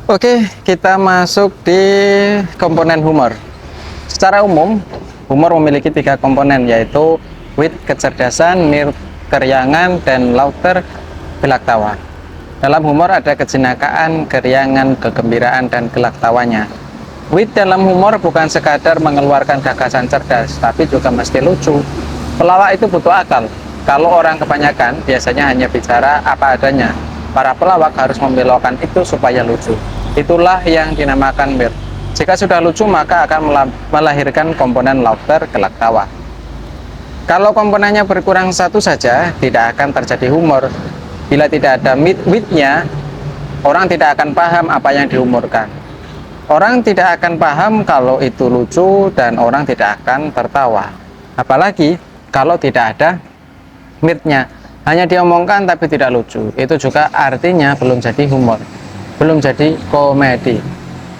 Oke, kita masuk di komponen humor. Secara umum, humor memiliki tiga komponen, yaitu wit, kecerdasan, nirk, keriangan, dan laughter, gelak tawa. Dalam humor ada kejenakaan, keriangan, kegembiraan, dan gelak tawanya. Wit dalam humor bukan sekadar mengeluarkan gagasan cerdas, tapi juga mesti lucu. Pelawak itu butuh akal. Kalau orang kebanyakan, biasanya hanya bicara apa adanya. Para pelawak harus membelokkan itu supaya lucu. Itulah yang dinamakan mir. Jika sudah lucu, maka akan melahirkan komponen laughter, gelak tawa. Kalau komponennya berkurang satu saja, tidak akan terjadi humor. Bila tidak ada witnya, orang tidak akan paham apa yang dihumorkan. Orang tidak akan paham kalau itu lucu dan orang tidak akan tertawa. Apalagi kalau tidak ada mitnya, hanya diomongkan tapi tidak lucu. Itu juga artinya belum jadi humor, belum jadi komedi.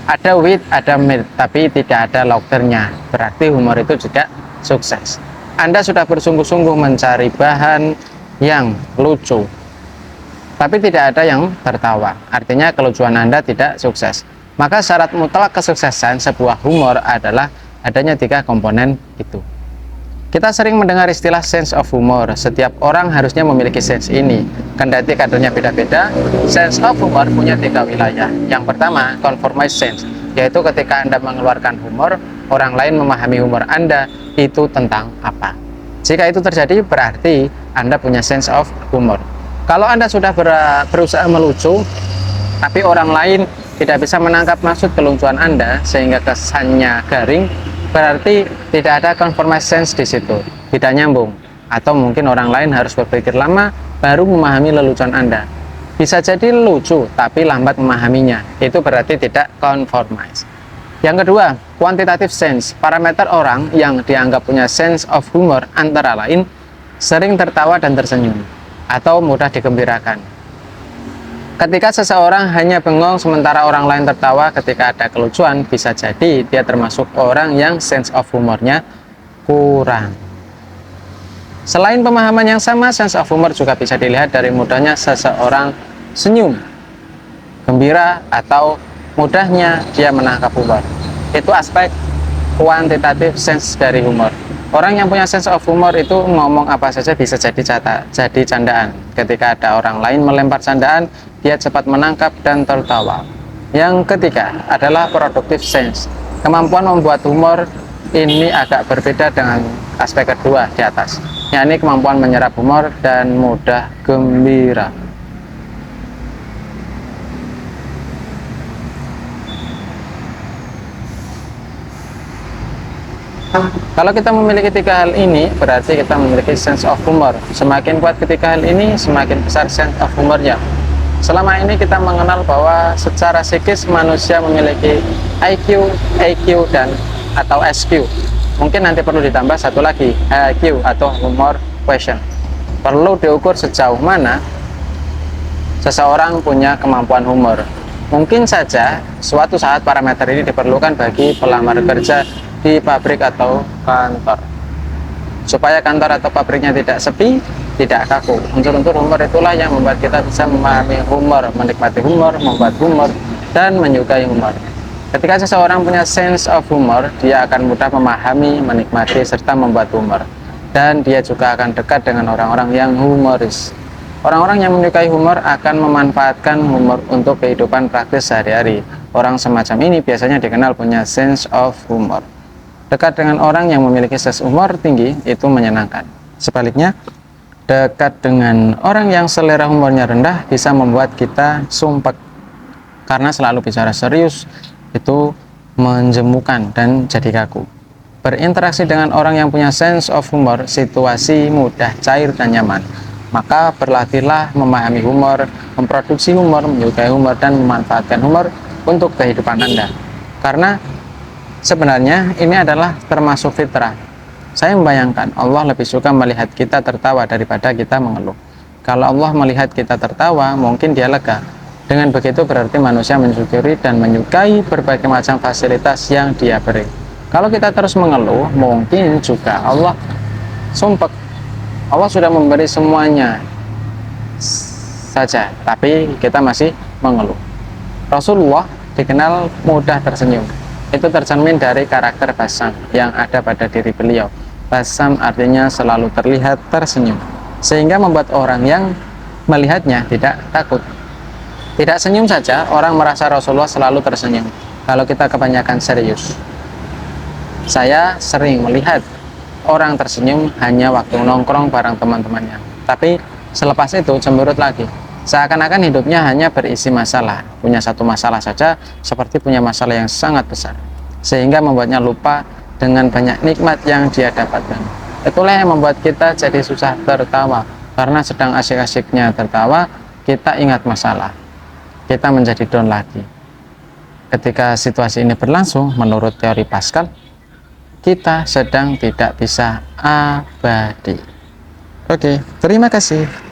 Ada wit, ada mit, tapi tidak ada laughternya. Berarti humor itu juga sukses. Anda sudah bersungguh-sungguh mencari bahan yang lucu, tapi tidak ada yang tertawa. Artinya kelucuan Anda tidak sukses. Maka syarat mutlak kesuksesan sebuah humor adalah adanya tiga komponen itu. Kita sering mendengar istilah sense of humor. Setiap orang harusnya memiliki sense ini. Kendati kadarnya beda-beda, sense of humor punya tiga wilayah. Yang pertama, conformized sense, yaitu ketika Anda mengeluarkan humor, orang lain memahami humor Anda itu tentang apa. Jika itu terjadi, berarti Anda punya sense of humor. Kalau Anda sudah berusaha melucu, tapi orang lain tidak bisa menangkap maksud kelucuan Anda sehingga kesannya garing, berarti tidak ada conformized sense di situ, tidak nyambung, atau mungkin orang lain harus berpikir lama baru memahami lelucon Anda. Bisa jadi lucu tapi lambat memahaminya, itu berarti tidak conformized. Yang kedua, quantitative sense. Parameter orang yang dianggap punya sense of humor antara lain sering tertawa dan tersenyum, atau mudah digembirakan. Ketika seseorang hanya bengong sementara orang lain tertawa ketika ada kelucuan, bisa jadi dia termasuk orang yang sense of humornya kurang. Selain pemahaman yang sama, sense of humor juga bisa dilihat dari mudahnya seseorang senyum, gembira, atau mudahnya dia menangkap humor. Itu aspek quantitative sense dari humor. Orang yang punya sense of humor itu ngomong apa saja bisa jadi candaan. Ketika ada orang lain melempar candaan, dia cepat menangkap dan tertawa. Yang ketiga adalah productive sense. Kemampuan membuat humor ini agak berbeda dengan aspek kedua di atas, yakni kemampuan menyerap humor dan mudah gembira. Kalau kita memiliki tiga hal ini, berarti kita memiliki sense of humor. Semakin kuat ketiga hal ini, semakin besar sense of humornya. Selama ini kita mengenal bahwa secara psikis manusia memiliki IQ, EQ, dan atau SQ. Mungkin nanti perlu ditambah satu lagi, HQ atau humor quotient. Perlu diukur sejauh mana seseorang punya kemampuan humor. Mungkin saja suatu saat parameter ini diperlukan bagi pelamar kerja di pabrik atau kantor, supaya kantor atau pabriknya tidak sepi, tidak kaku. Unsur-unsur humor itulah yang membuat kita bisa memahami humor, menikmati humor, membuat humor, dan menyukai humor. Ketika seseorang punya sense of humor, dia akan mudah memahami, menikmati, serta membuat humor. Dan dia juga akan dekat dengan orang-orang yang humoris. Orang-orang yang menyukai humor akan memanfaatkan humor untuk kehidupan praktis sehari-hari. Orang semacam ini biasanya dikenal punya sense of humor. Dekat dengan orang yang memiliki sense humor tinggi itu menyenangkan. Sebaliknya, dekat dengan orang yang selera humornya rendah bisa membuat kita sumpek, karena selalu bicara serius itu menjemukan dan jadi kaku. Berinteraksi dengan orang yang punya sense of humor, situasi mudah cair dan nyaman. Maka berlatihlah memahami humor, memproduksi humor, menyukai humor, dan memanfaatkan humor untuk kehidupan Anda. Karena sebenarnya ini adalah termasuk fitrah. Saya membayangkan Allah lebih suka melihat kita tertawa daripada kita mengeluh. Kalau Allah melihat kita tertawa, mungkin dia lega. Dengan begitu berarti manusia mensyukuri dan menyukai berbagai macam fasilitas yang dia beri. Kalau kita terus mengeluh, mungkin juga Allah sumpek. Allah sudah memberi semuanya saja, tapi kita masih mengeluh. Rasulullah dikenal mudah tersenyum. Itu tercermin dari karakter Bassam yang ada pada diri beliau. Bassam artinya selalu terlihat tersenyum, sehingga membuat orang yang melihatnya tidak takut. Tidak senyum saja, orang merasa Rasulullah selalu tersenyum. Kalau kita kebanyakan serius. Saya sering melihat orang tersenyum hanya waktu nongkrong bareng teman-temannya. Tapi selepas itu cemberut lagi. Seakan-akan hidupnya hanya berisi masalah. Punya satu masalah saja seperti punya masalah yang sangat besar. Sehingga membuatnya lupa dengan banyak nikmat yang dia dapatkan. Itulah yang membuat kita jadi susah tertawa. Karena sedang asyik-asyiknya tertawa, kita ingat masalah. Kita menjadi down lagi. Ketika situasi ini berlangsung, menurut teori Pascal, kita sedang tidak bisa abadi. Oke, terima kasih.